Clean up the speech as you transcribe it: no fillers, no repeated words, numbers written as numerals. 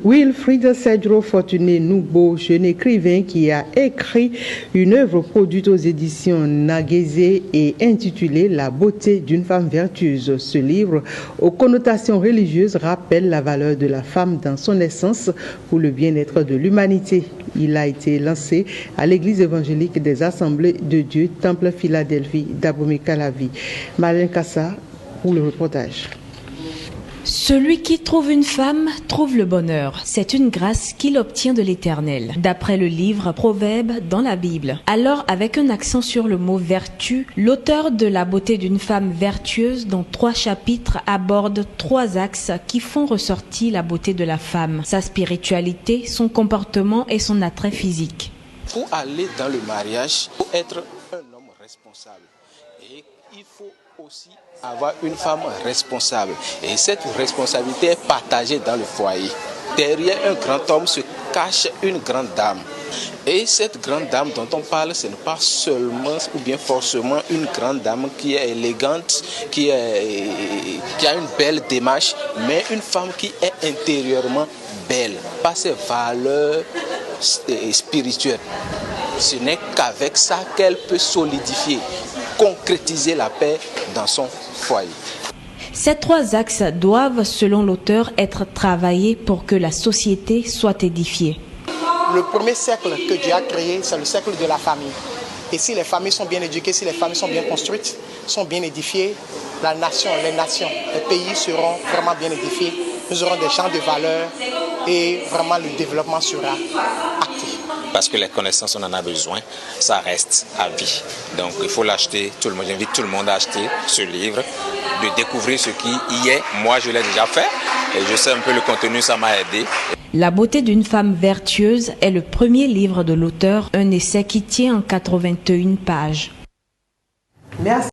Wilfried Cedro Fortuné Noubo, jeune écrivain qui a écrit une œuvre produite aux éditions Naguézé et intitulée La beauté d'une femme vertueuse. Ce livre, aux connotations religieuses, rappelle la valeur de la femme dans son essence pour le bien-être de l'humanité. Il a été lancé à l'église évangélique des Assemblées de Dieu, Temple Philadelphie d'Abomey-Calavi. Marlène Kassa pour le reportage. Celui qui trouve une femme trouve le bonheur. C'est une grâce qu'il obtient de l'Éternel, d'après le livre Proverbes dans la Bible. Alors, avec un accent sur le mot vertu, l'auteur de La beauté d'une femme vertueuse, dans 3 chapitres, aborde 3 axes qui font ressortir la beauté de la femme, sa spiritualité, son comportement et son attrait physique. Pour aller dans le mariage, il faut être un homme responsable. Et il faut aussi avoir une femme responsable. Et cette responsabilité est partagée dans le foyer. Derrière un grand homme se cache une grande dame. Et cette grande dame dont on parle, ce n'est pas seulement ou bien forcément une grande dame qui est élégante, qui a une belle démarche, mais une femme qui est intérieurement belle, par ses valeurs spirituelles. Ce n'est qu'avec ça qu'elle peut solidifier, concrétiser la paix dans son foyer. Ces 3 axes doivent, selon l'auteur, être travaillés pour que la société soit édifiée. Le premier cercle que Dieu a créé, c'est le cercle de la famille. Et si les familles sont bien éduquées, si les familles sont bien construites, sont bien édifiées, les nations, les pays seront vraiment bien édifiés. Nous aurons des champs de valeur et vraiment le développement sera acté. Parce que les connaissances, on en a besoin, ça reste à vie. Donc il faut l'acheter, tout le monde. J'invite tout le monde à acheter ce livre, de découvrir ce qui y est. Moi, je l'ai déjà fait et je sais un peu le contenu, ça m'a aidé. La beauté d'une femme vertueuse est le premier livre de l'auteur, un essai qui tient en 81 pages. Merci.